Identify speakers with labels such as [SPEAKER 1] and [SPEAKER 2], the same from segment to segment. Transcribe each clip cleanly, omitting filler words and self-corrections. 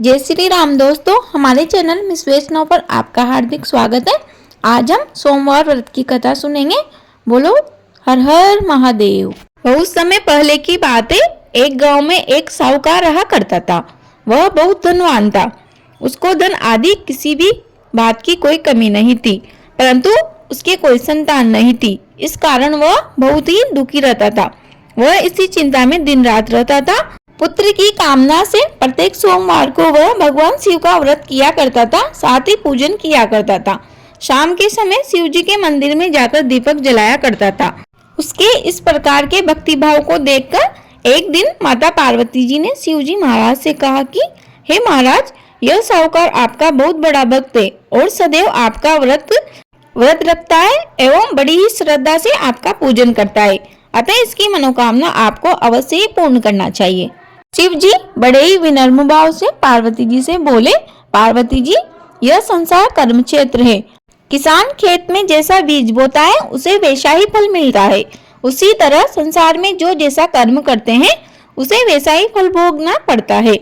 [SPEAKER 1] जय श्री राम दोस्तों, हमारे चैनल मिस वैष्णव पर आपका हार्दिक स्वागत है। आज हम सोमवार व्रत की कथा सुनेंगे। बोलो हर हर महादेव। बहुत समय पहले की बात है। एक गांव में एक साहूकार रहा करता था। वह बहुत धनवान था। उसको धन आदि किसी भी बात की कोई कमी नहीं थी, परंतु उसके कोई संतान नहीं थी। इस कारण वह बहुत ही दुखी रहता था। वह इसी चिंता में दिन रात रहता था। पुत्र की कामना से प्रत्येक सोमवार को वह भगवान शिव का व्रत किया करता था, साथ ही पूजन किया करता था। शाम के समय शिव जी के मंदिर में जाकर दीपक जलाया करता था। उसके इस प्रकार के भक्ति भाव को देखकर एक दिन माता पार्वती जी ने शिव जी महाराज से कहा कि हे महाराज, यह साहूकार आपका बहुत बड़ा भक्त है और सदैव आपका व्रत रखता है एवं बड़ी ही श्रद्धा से आपका पूजन करता है। अतः इसकी मनोकामना आपको अवश्य ही पूर्ण करना चाहिए। शिव जी बड़े ही विनम्र भाव से पार्वती जी से बोले, पार्वती जी, यह संसार कर्म क्षेत्र है। किसान खेत में जैसा बीज बोता है उसे वैसा ही फल मिलता है। उसी तरह संसार में जो जैसा कर्म करते हैं उसे वैसा ही फल भोगना पड़ता है।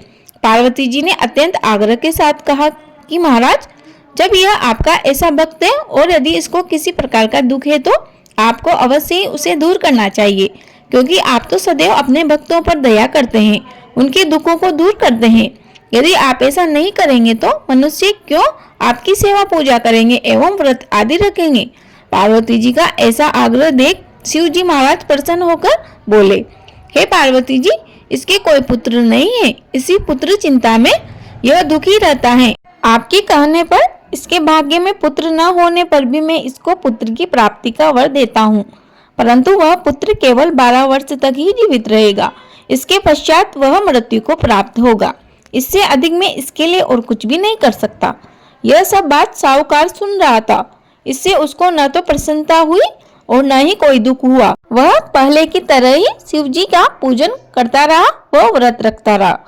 [SPEAKER 1] पार्वती जी ने अत्यंत आग्रह के साथ कहा कि महाराज, जब यह आपका ऐसा भक्त है और यदि इसको किसी प्रकार का दुख है तो आपको अवश्य ही उसे दूर करना चाहिए, क्योंकि आप तो सदैव अपने भक्तों पर दया करते हैं, उनके दुखों को दूर करते हैं। यदि आप ऐसा नहीं करेंगे तो मनुष्य क्यों आपकी सेवा पूजा करेंगे एवं व्रत आदि रखेंगे। पार्वती जी का ऐसा आग्रह देख शिव जी महाराज प्रसन्न होकर बोले, हे पार्वती जी, इसके कोई पुत्र नहीं है। इसी पुत्र चिंता में यह दुखी रहता है। आपके कहने पर इसके भाग्य में पुत्र न होने पर भी मैं इसको पुत्र की प्राप्ति का वर देता हूँ, परंतु वह पुत्र केवल 12 वर्ष तक ही जीवित रहेगा। इसके पश्चात वह मृत्यु को प्राप्त होगा। इससे अधिक मैं इसके लिए और कुछ भी नहीं कर सकता। यह सब बात साहूकार सुन रहा था। इससे उसको न तो प्रसन्नता हुई और न ही कोई दुख हुआ। वह पहले की तरह ही शिव जी का पूजन करता रहा, वह व्रत रखता रहा।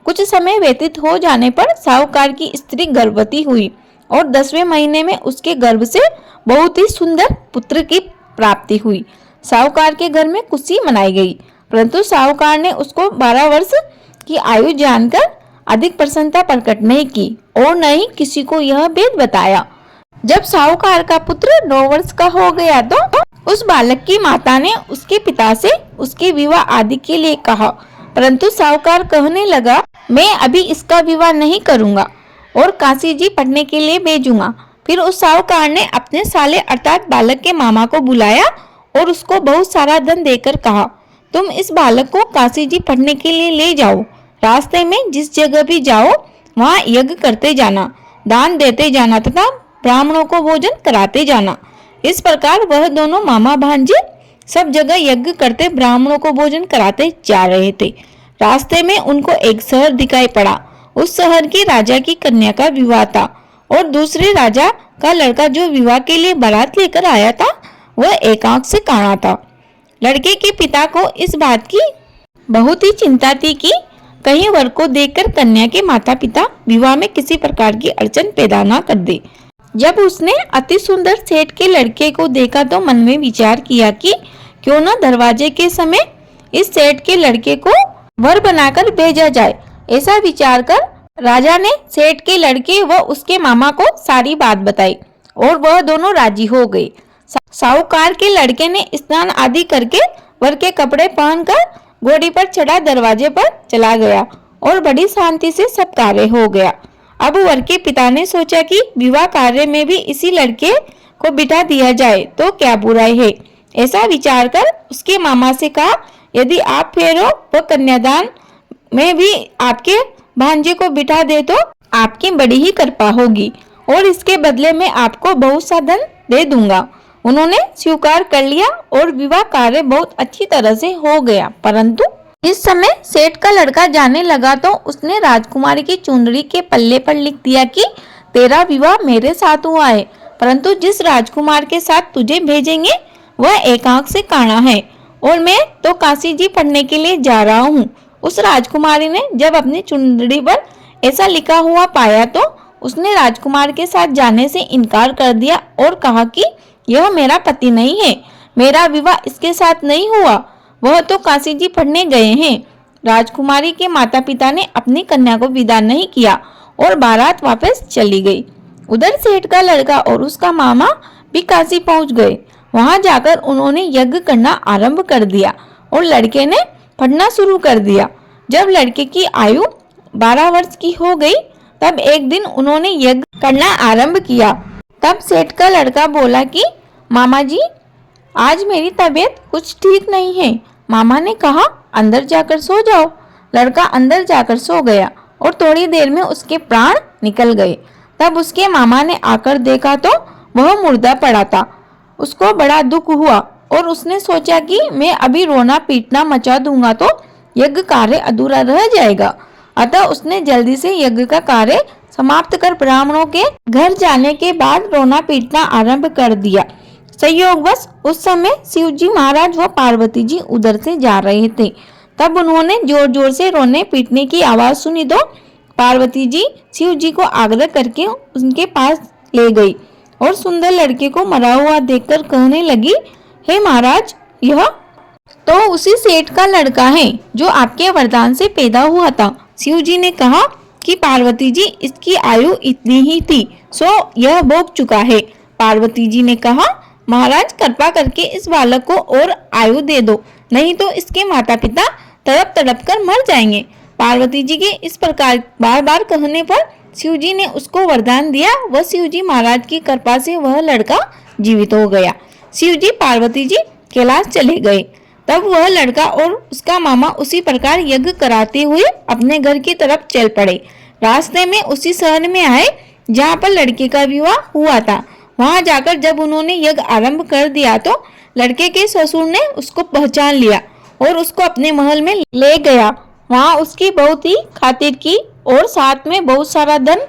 [SPEAKER 1] कुछ समय व्यतीत हो जाने पर साहूकार की स्त्री गर्भवती हुई और 10वें महीने में उसके गर्भ से बहुत ही सुंदर पुत्र की प्राप्ति हुई। साहूकार के घर में खुशी मनाई गई, परंतु साहूकार ने उसको 12 वर्ष की आयु जानकर अधिक प्रसन्नता प्रकट नहीं की और न ही किसी को यह भेद बताया। जब साहूकार का पुत्र 9 वर्ष का हो गया तो उस बालक की माता ने उसके पिता से उसके विवाह आदि के लिए कहा, परंतु साहूकार कहने लगा, मैं अभी इसका विवाह नहीं करूंगा और काशी जी पढ़ने के लिए भेजूंगा। फिर उस साहूकार ने अपने साले अर्थात बालक के मामा को बुलाया और उसको बहुत सारा धन देकर कहा, तुम इस बालक को काशी जी पढ़ने के लिए ले जाओ। रास्ते में जिस जगह भी जाओ वहाँ यज्ञ करते जाना, दान देते जाना तथा ब्राह्मणों को भोजन कराते जाना। इस प्रकार वह दोनों मामा भांजे सब जगह यज्ञ करते ब्राह्मणों को भोजन कराते जा रहे थे। रास्ते में उनको एक शहर दिखाई पड़ा। उस शहर के राजा की कन्या का विवाह था और दूसरे राजा का लड़का जो विवाह के लिए बारात लेकर आया था वह एक आंख से काना था। लड़के के पिता को इस बात की बहुत ही चिंता थी कि कहीं वर को देखकर कन्या के माता पिता विवाह में किसी प्रकार की अड़चन पैदा न कर दे। जब उसने अति सुंदर सेठ के लड़के को देखा तो मन में विचार किया कि क्यों न दरवाजे के समय इस सेठ के लड़के को वर बनाकर भेजा जाए। ऐसा विचार कर राजा ने सेठ के लड़के व उसके मामा को सारी बात बताई और वह दोनों राजी हो गए। साहूकार के लड़के ने स्नान आदि करके वर के कपड़े पहनकर घोड़ी पर चढ़ा दरवाजे पर चला गया और बड़ी शांति से सब कार्य हो गया। अब वर के पिता ने सोचा कि विवाह कार्य में भी इसी लड़के को बिठा दिया जाए तो क्या बुराई है। ऐसा विचार कर उसके मामा से कहा, यदि आप फेरो व कन्यादान में भी आपके भांजे को बिठा दे तो आपकी बड़ी ही कृपा होगी और इसके बदले में आपको बहुत सा धन दे दूंगा। उन्होंने स्वीकार कर लिया और विवाह कार्य बहुत अच्छी तरह से हो गया। परंतु इस समय सेठ का लड़का जाने लगा तो उसने राजकुमारी की चुनरी के पल्ले पर लिख दिया कि तेरा विवाह मेरे साथ हुआ है, परंतु जिस राजकुमार के साथ तुझे भेजेंगे वह एक आंख से काना है और मैं तो काशी जी पढ़ने के लिए जा रहा हूँ। उस राजकुमारी ने जब अपनी चुनरी पर ऐसा लिखा हुआ पाया तो उसने राजकुमार के साथ जाने से इनकार कर दिया और कहा कि यह मेरा पति नहीं है, मेरा विवाह इसके साथ नहीं हुआ, वह तो काशी जी पढ़ने गए हैं। राजकुमारी के माता पिता ने अपनी कन्या को विदा नहीं किया और बारात वापस चली गई। उधर सेठ का लड़का और उसका मामा भी काशी पहुंच गए। वहां जाकर उन्होंने यज्ञ करना आरंभ कर दिया और लड़के ने पढ़ना शुरू कर दिया। जब लड़के की आयु 12 वर्ष की हो गई तब एक दिन उन्होंने यज्ञ करना आरंभ किया। तब सेठ का लड़का बोला कि मामा जी, आज मेरी तबीयत कुछ ठीक नहीं है। मामा ने कहा, अंदर जाकर सो जाओ। लड़का अंदर जाकर सो गया और थोड़ी देर में उसके प्राण निकल गए। तब उसके मामा ने आकर देखा तो वह मुर्दा पड़ा था। उसको बड़ा दुख हुआ और उसने सोचा कि मैं अभी रोना पीटना मचा दूंगा तो यज्ञ कार्य अधूरा रह जाएगा। अतः उसने जल्दी से यज्ञ का कार्य समाप्त कर ब्राह्मणों के घर जाने के बाद रोना पीटना आरंभ कर दिया। संयोगवश उस समय शिवजी महाराज व पार्वती जी उधर से जा रहे थे। तब उन्होंने जोर जोर से रोने पीटने की आवाज सुनी तो पार्वती जी शिव जी को आग्रह करके उनके पास ले गई और सुंदर लड़के को मरा हुआ देखकर कहने लगी, हे महाराज, यह तो उसी सेठ का लड़का है जो आपके वरदान से पैदा हुआ था। शिव जी ने कहा कि पार्वती जी, इसकी आयु इतनी ही थी, सो यह भोग चुका है। पार्वती जी ने कहा, महाराज कृपा करके इस बालक को और आयु दे दो, नहीं तो इसके माता पिता तड़प तड़प कर मर जाएंगे। पार्वती जी के इस प्रकार बार बार कहने पर शिव जी ने उसको वरदान दिया व शिव जी महाराज की कृपा से वह लड़का जीवित हो गया। शिव जी पार्वती जी कैलाश चले गए। तब वह लड़का और उसका मामा उसी प्रकार यज्ञ कराते हुए अपने घर की तरफ चल पड़े। रास्ते में उसी शहर में आए जहाँ पर लड़के का विवाह हुआ था। वहां जाकर जब उन्होंने यज्ञ आरंभ कर दिया तो लड़के के ससुर ने उसको पहचान लिया और उसको अपने महल में ले गया। वहां उसकी बहुत ही खातिर की और साथ में बहुत सारा धन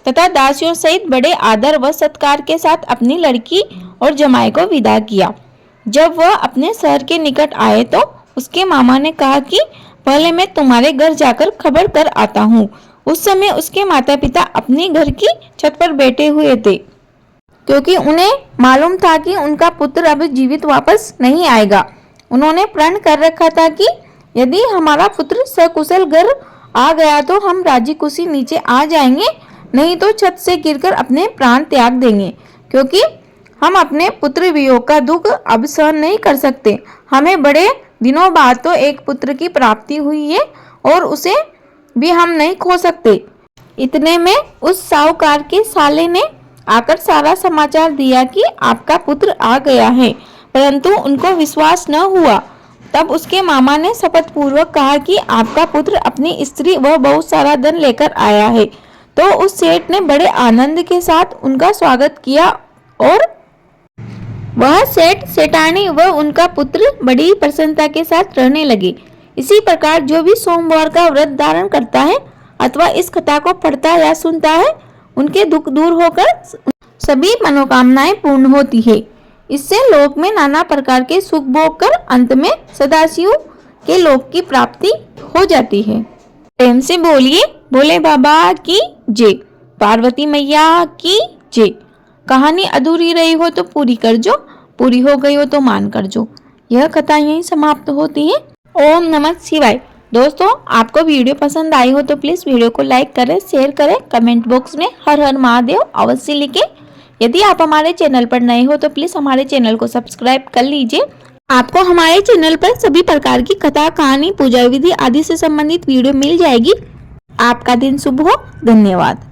[SPEAKER 1] तथा दासियों सहित बड़े आदर व सत्कार के साथ अपनी लड़की और जमाई को विदा किया। जब वह अपने शहर के निकट आए तो उसके मामा ने कहा कि पहले मैं तुम्हारे घर जाकर खबर कर आता हूँ। उस समय उसके माता पिता अपने घर की छत पर बैठे हुए थे, क्योंकि उन्हें मालूम था कि उनका पुत्र अब जीवित वापस नहीं आएगा। उन्होंने प्रण कर रखा था कि यदि हमारा पुत्र सकुशल घर आ गया तो हम राजी खुशी नीचे आ जाएंगे, नहीं तो छत से गिरकर अपने प्राण त्याग देंगे, क्योंकि हम अपने पुत्र वियोग का दुख अब सहन नहीं कर सकते। हमें बड़े दिनों बाद तो एक पुत्र की प्राप्ति हुई है और उसे भी हम नहीं खो सकते। इतने में उस साहूकार के साले ने आकर सारा समाचार दिया कि आपका पुत्र आ गया है, परंतु उनको विश्वास न हुआ। तब उसके मामा ने शपथ पूर्वक कहा कि आपका पुत्र अपनी स्त्री व बहुत सारा धन लेकर आया है। तो उस सेठ ने बड़े आनंद के साथ उनका स्वागत किया और वह सेठ सेठानी व उनका पुत्र बड़ी प्रसन्नता के साथ रहने लगे। इसी प्रकार जो भी सोमवार का व्रत धारण करता है अथवा इस कथा को पढ़ता या सुनता है, उनके दुख दूर होकर सभी मनोकामनाएं पूर्ण होती है। इससे लोक में नाना प्रकार के सुख भोग कर अंत में सदाशिव के लोक की प्राप्ति हो जाती है। प्रेम से बोलिए भोले बाबा की जय, पार्वती मैया की जय। कहानी अधूरी रही हो तो पूरी कर जो, पूरी हो गई हो तो मान कर जो। यह कथा यहीं समाप्त होती है। ओम नमः शिवाय। दोस्तों, आपको वीडियो पसंद आई हो तो प्लीज वीडियो को लाइक करें, शेयर करें, कमेंट बॉक्स में हर हर महादेव अवश्य लिखें। यदि आप हमारे चैनल पर नए हो तो प्लीज हमारे चैनल को सब्सक्राइब कर लीजिए। आपको हमारे चैनल पर सभी प्रकार की कथा, कहानी, पूजा विधि आदि से संबंधित वीडियो मिल जाएगी। आपका दिन शुभ हो। धन्यवाद।